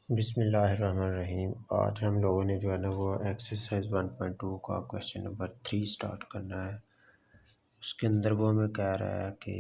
बिस्मिल्लाहिर्रहमानिर्रहीम। आज हम लोगों ने जो है ना वो एक्सरसाइज 1.2 का क्वेश्चन नंबर 3 स्टार्ट करना है। उसके अंदर वो हमें कह रहा है कि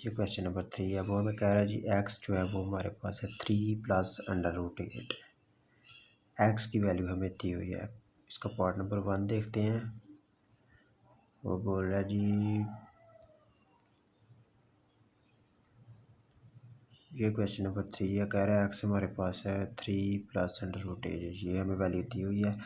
ये क्वेश्चन नंबर 3 है। वो हमें कह रहा है जी एक्स जो है वो हमारे पास है 3 + √8। एक्स की वैल्यू हमें दी हुई है। इसका पार्ट नंबर 1 देखते हैं। वो बोल रहा है जी ये क्वेश्चन नंबर 3 है। कह रहा है एक्स हमारे पास है 3 + √8, ये हमें वैल्यू दी हुई है।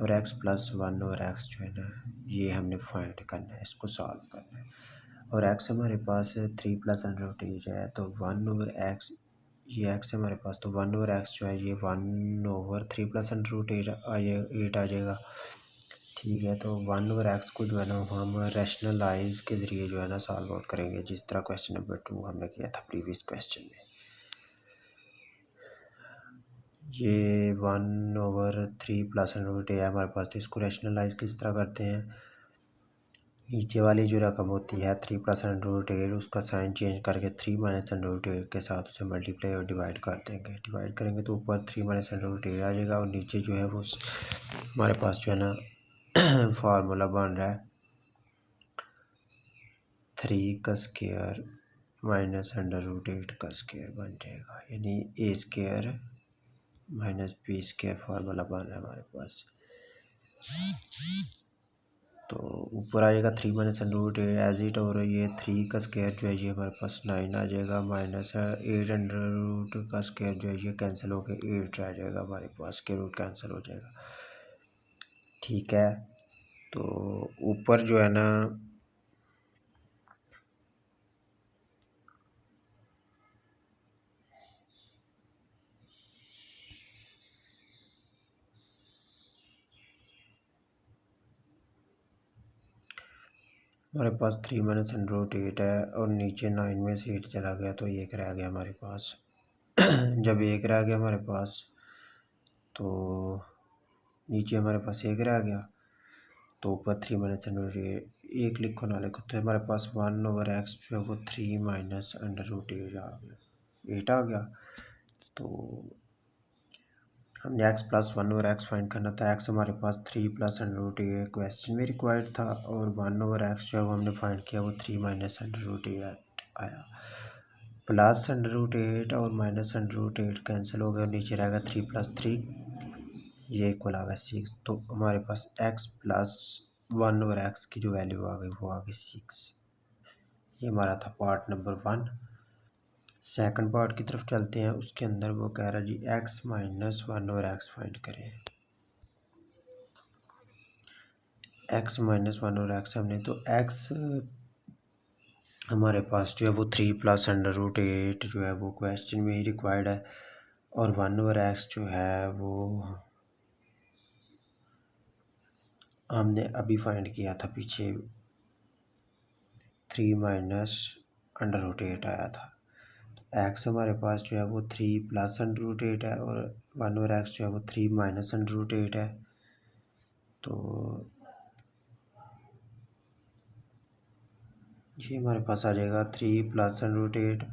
और x+1 और x जो है ना ये हमने फाइंड करना है, इसको सॉल्व करना है। और x हमारे पास 3 + है तो 1/x, ये x हमारे पास तो 1/x जो है ये 1/3 + √8 आ जाएगा। ठीक है, तो 1/x को जो है ना हम रैशनलाइज के ज़रिए जो है ना सॉल्व आउट करेंगे, जिस तरह क्वेश्चन नंबर 2 हमने किया था प्रीवियस क्वेश्चन में। ये 1/3 + है हमारे पास, तो इसको रैशनलाइज किस तरह करते हैं। नीचे वाली जो रकम होती है 3 + उसका साइन चेंज करके 3 - √8 के साथ उसे मल्टीप्लाई और डिवाइड कर देंगे। डिवाइड करेंगे तो ऊपर 3 - √8 आ जाएगा और नीचे जो है वो हमारे पास जो है ना फार्मूला बन रहा है 3 - √8 का स्क्वायर बन जाएगा, यानी a² - b² फार्मूला बन रहा है हमारे पास। तो ऊपर आ जाएगा 3 - √8 एज इट, और ये 3 का स्क्वायर जो है ये हमारे पास 9 आ जाएगा, माइनस 8 का स्क्वायर जो है ये कैंसिल हो गया 8 रह जाएगा हमारे पास, के रूट कैंसिल हो जाएगा। ठीक है, तो ऊपर जो है ना हमारे पास 3 - √8 है और नीचे 9 में से 8 चला गया तो 1 रह गया हमारे पास। जब 1 रह गया हमारे पास तो नीचे हमारे पास 1 रह गया, तो ऊपर 3 - √8 1 लिखो ना लिखो तो हमारे पास 1/x जो है वो 3 - √8 आ गया, 8 आ गया। तो हमने x+1 और x फाइंड करना था। x हमारे पास 3 + √8 क्वेश्चन में रिक्वायर्ड था और 1/x जो हमने फाइंड किया वो 3 - √8 आया। प्लस √8 और -√8 कैंसिल हो गया, नीचे रहेगा 3 + 3, ये इक्वल आ गया 6। तो हमारे पास x+1/x की जो वैल्यू आ गई वो आ गई 6। ये हमारा था पार्ट नंबर 1। सेकंड पार्ट की तरफ चलते हैं। उसके अंदर वो कह रहा है जी x-1/x फाइंड करें। x-1/x हमने तो x हमारे पास जो है वो 3 + √8 जो है वो क्वेश्चन में ही रिक्वायर्ड है, और 1/x जो है वो हमने अभी फाइंड किया था पीछे, 3 - √8 आया था। x हमारे पास जो है वो 3 + √8 है और 1/x जो है वो 3 - √8 है। तो ये हमारे पास आ जाएगा 3 + √8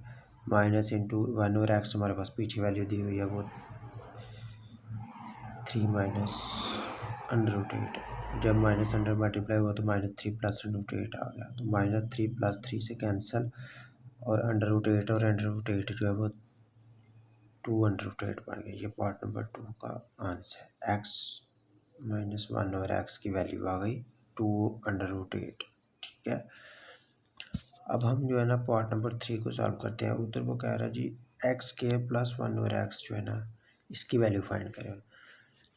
माइनस इंटू 1/x हमारे पास पीछे वैल्यू दी हुई है वो 3 - √8। जब माइनस अंडर मल्टीप्लाई हुआ तो -3 + √8 आ गया, तो -3 + 3 से कैंसिल, और √8 और √8 जो है वो 2√8 बन गया। ये पार्ट नंबर 2 का आंसर। x-1/x की वैल्यू आ गई 2√8। ठीक है, अब हम जो है ना पार्ट नंबर 3 को सॉल्व करते हैं। उधर वो कह रहा है जी x² + 1/x जो है ना इसकी वैल्यू फाइंड करें।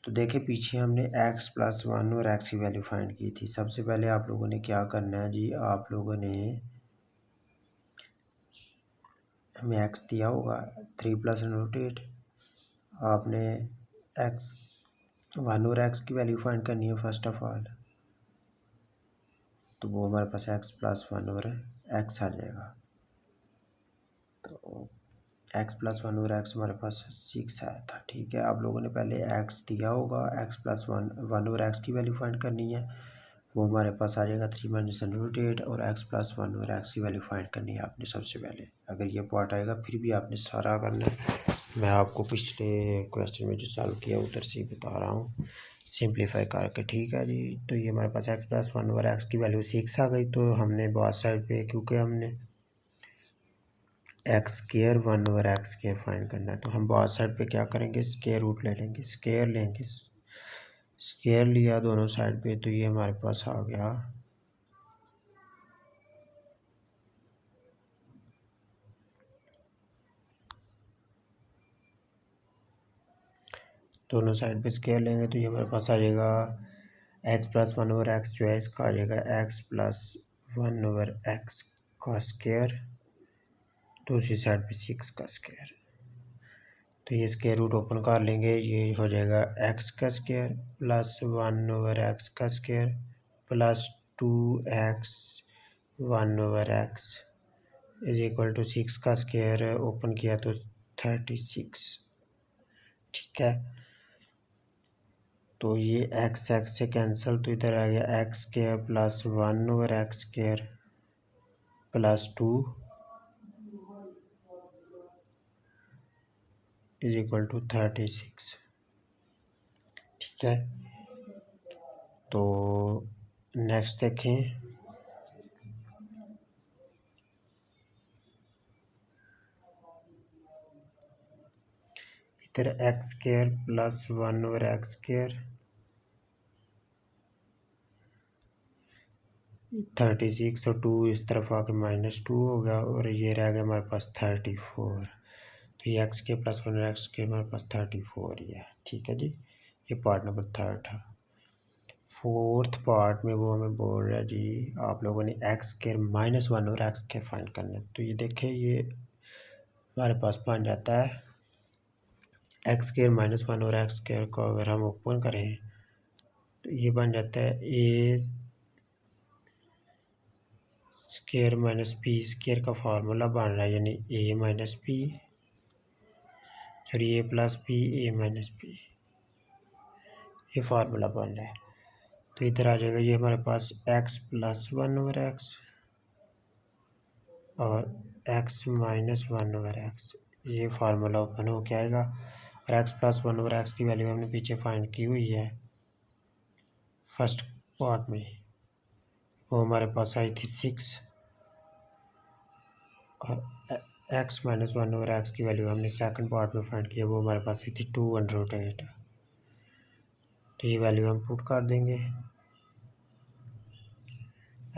तो देखें पीछे हमने x+1 और x की वैल्यू फाइंड की थी। सबसे पहले आप लोगों ने क्या करना है जी, आप लोगों ने हमें x दिया होगा 3 + √8, आपने x1 और x की वैल्यू फाइंड करनी है फर्स्ट ऑफ ऑल। तो वो हमारे पास x+1 और x आ जाएगा। तो x+1 और x हमारे पास 6 आया था। ठीक है, आप लोगों ने पहले x दिया होगा, x+1 और x की वैल्यू फाइंड करनी है, वो हमारे पास आ जाएगा 3 - √8, और x+1 और x की वैल्यू फाइंड करनी है आपने सबसे पहले। अगर ये पार्ट आएगा फिर भी आपने सारा करना है, मैं आपको पिछले क्वेश्चन में जो सॉल्व किया उधर से ही बता रहा हूँ सिंप्लीफाई करके। ठीक है जी, तो ये हमारे पास x plus one over x की वैल्यू 6 आ गई। तो हमने बात साइड पे, क्योंकि हमने x square one over x square find करना है, तो हम बात साइड पे क्या करेंगे, स्केयर रूट ले लेंगे, स्केयर लेंगे, स्केयर लिया दोनों साइड पे, तो ये हमारे पास आ गया दोनों साइड पे स्केयर लेंगे तो ये हमारे पास आ जाएगा x plus one over x, जो है इसका आ जाएगा x plus one over x का स्केयर, दूसरी साइड पे 6 का स्केयर। तो ये स्केयर रूट ओपन कर लेंगे, ये हो जाएगा एक्स का square plus one over x का square plus 2x one over x is equal to 6 का स्केयर, ओपन किया तो 36। ठीक है, तो ये एक्स एक्स से कैंसिल, तो इधर आ गया x square plus one over x square plus 2 is equal to 36। ठीक है, तो नेक्स्ट देखें, इधर x square plus one over x square 36 और 2 इस तरफ आके -2 हो गया, और ये रह गया हमारे पास 34। तो ये एक्स के प्लस वन एक्स के हमारे पास 34 ही है। ठीक है जी, ये पार्ट नंबर 3 था। फोर्थ पार्ट में वो हमें बोल रहा है जी आप लोगों ने एक्स स्केयर माइनस वन और एक्स स्केयर फाइंड करना है। तो ये देखें, ये हमारे पास बन जाता है एक्स स्केयर माइनस वन और एक्स स्केयर को अगर हम ओपन करें तो ये बन जाता है a square minus b square का फार्मूला बन रहा है, यानी a minus b, sorry a plus b a minus b, ये फार्मूला बन रहा है। तो इधर आ जाएगा ये हमारे पास x plus one over x और x minus one over x, ये फार्मूला ओपन हो के आएगा। और x plus one over x की वैल्यू हमने पीछे फाइंड की हुई है फर्स्ट पार्ट में, वो हमारे पास आई थी 6, और x minus one over x की वैल्यू हमने सेकंड पार्ट में फाइंड किया, वो हमारे पास आई थी 2√8। तो ये वैल्यू हम पुट कर देंगे,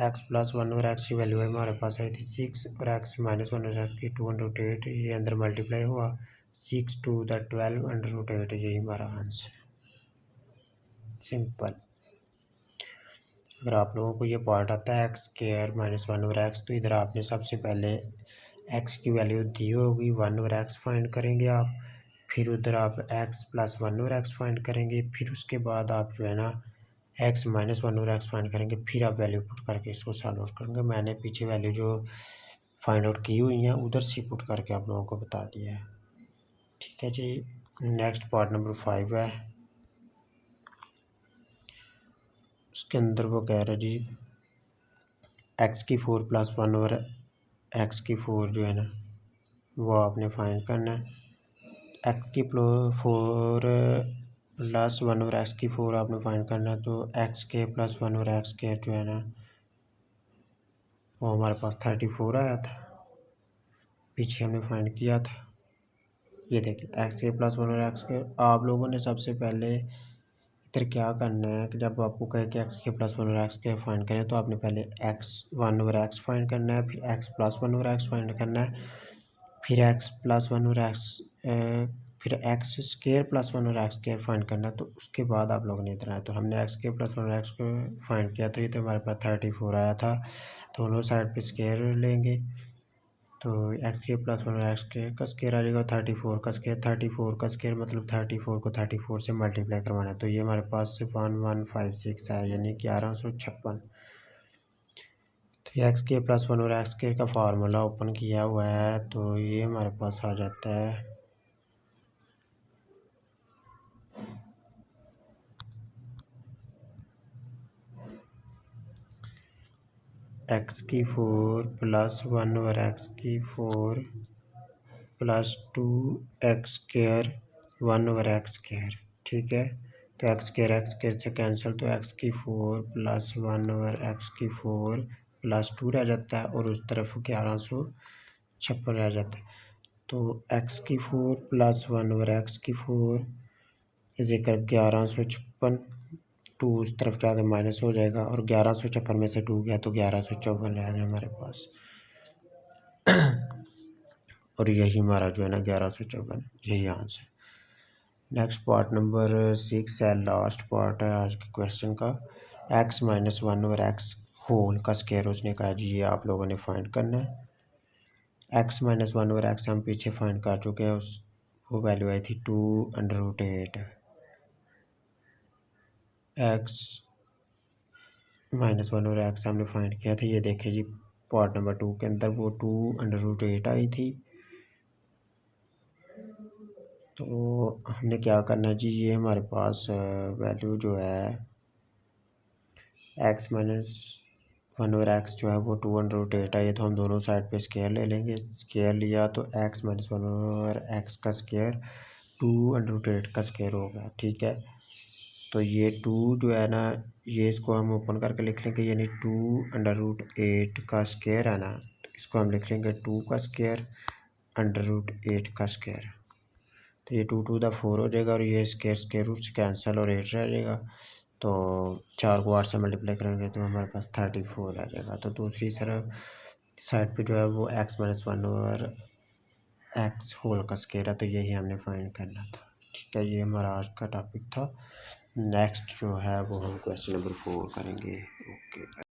x plus one over x की वैल्यू हमारे पास आई थी 6 और x minus one over x की 2√8, ये अंदर मल्टीप्लाई हुआ 6 टू द 12√8, यही हमारा आंसर। सिंपल। अगर आप लोगों को ये पार्ट आता है x square minus one over x, तो इधर आपने सबसे पहले एक्स की वैल्यू दी होगी, वन ओवर एक्स फाइंड करेंगे आप, फिर उधर आप x plus one over x find करेंगे, फिर उसके बाद आप जो है ना x minus one over x find करेंगे, फिर आप वैल्यू पुट करके इसको सॉल्व आउट करेंगे। मैंने पीछे वैल्यू जो फाइंड आउट की हुई हैं उधर से पुट करके आप लोगों को बता दिया है। ठीक है जी, नेक्स्ट पार्ट नंबर 5 है, उसके अंदर वो कह रहा है जी एक्स की 4 प्लस वन ओवर एक्स की 4 जो है ना वो आपने फाइंड करना है। एक्स की 4 प्लस वन ओवर एक्स की 4 आपने फाइंड करना है, तो एक्स के प्लस वन ओवर एक्स के जो है ना वो हमारे पास 34 आया था, पीछे हमने फाइंड किया था। ये देखिए एक्स के प्लस वन और एक्स के, आप लोगों ने सबसे पहले इधर क्या करना है कि जब आपको कहे कि एक्स के प्लस वन और एक्स के फाइंड करें, तो आपने पहले x one over x find करना है, फिर x plus one over x find करना है, फिर एक्स प्लस वन और एक्स फिर एक्स स्केयर प्लस वन और एक्स स्केयर फाइंड करना है, तो उसके बाद आप लोगों ने इधर आया। तो हमने एक्स के प्लस वन और एक्स को फाइंड किया, तो ये तो हमारे पास 34 आया था। दोनों साइड पे स्केयर लेंगे, तो एक्स के प्लस वन एक्स के का स्केयर आ जाएगा 34 का स्केयर, 34 का स्केयर मतलब 34 को 34 से मल्टीप्लाई करवाना है, तो ये हमारे पास 1156 है, यानी 1156। तो एक्स के प्लस वन और एक्स के का फार्मूला ओपन किया हुआ है, तो ये हमारे पास आ जाता है एक्स की 4 प्लस वन ओवर एक्स की 4 प्लस 2x² 1/x²। ठीक है, तो x² से कैंसिल, तो x⁴ प्लस 1/x⁴ प्लस 2 रह जाता है और उस तरफ 1156 रह जाता है। तो x⁴ plus 1/x⁴ is equal 1156। 2 उस तरफ जाकर माइनस हो जाएगा और 1156 में से 2 गया तो 1154 रह गया हमारे पास। और यही हमारा जो है ना 1154, यही आंसर। नेक्स्ट पार्ट नंबर 6 है, लास्ट पार्ट है आज के क्वेश्चन का। x - 1/x का स्क्वायर उसने कहा जी ये आप लोगों ने फाइंड करना है। x - 1/x हम पीछे फाइंड कर चुके हैं, उस वो वैल्यू आई थी 2√8। x - 1/x हमने फाइंड किया था, ये देखिए जी पार्ट नंबर 2 के अंदर वो 2√8 आई थी। तो हमने क्या करना है जी, ये हमारे पास वैल्यू जो है x - 1/x जो है वो 2√8 है। ये तो हम दोनों साइड पे स्क्वायर ले लेंगे। स्क्वायर लिया तो x - 1/x का स्क्वायर 2√8 का स्क्वायर होगा। ठीक है, तो ये 2 जो है ना, ये इसको हम ओपन करके लिख लेंगे, यानी 2√8 का स्क्वायर है ना, तो इसको हम लिख लेंगे 2 का स्क्वायर √8 का स्क्वायर। तो ये 2 टू द 4 हो जाएगा और ये स्क्वायर रूट से कैंसिल और 8 रह जाएगा। तो 4 को 8 से मल्टीप्लाई करेंगे तो हमारे पास 34 रह जाएगा। तो दूसरी तरफ साइड पे जो है वो x - 1/x होल का स्क्वायर है, तो यही हमने फाइंड करना था। ठीक है, ये हमारा आज का टॉपिक था। नेक्स्ट जो है वो हम क्वेश्चन नंबर 4 करेंगे। ओके।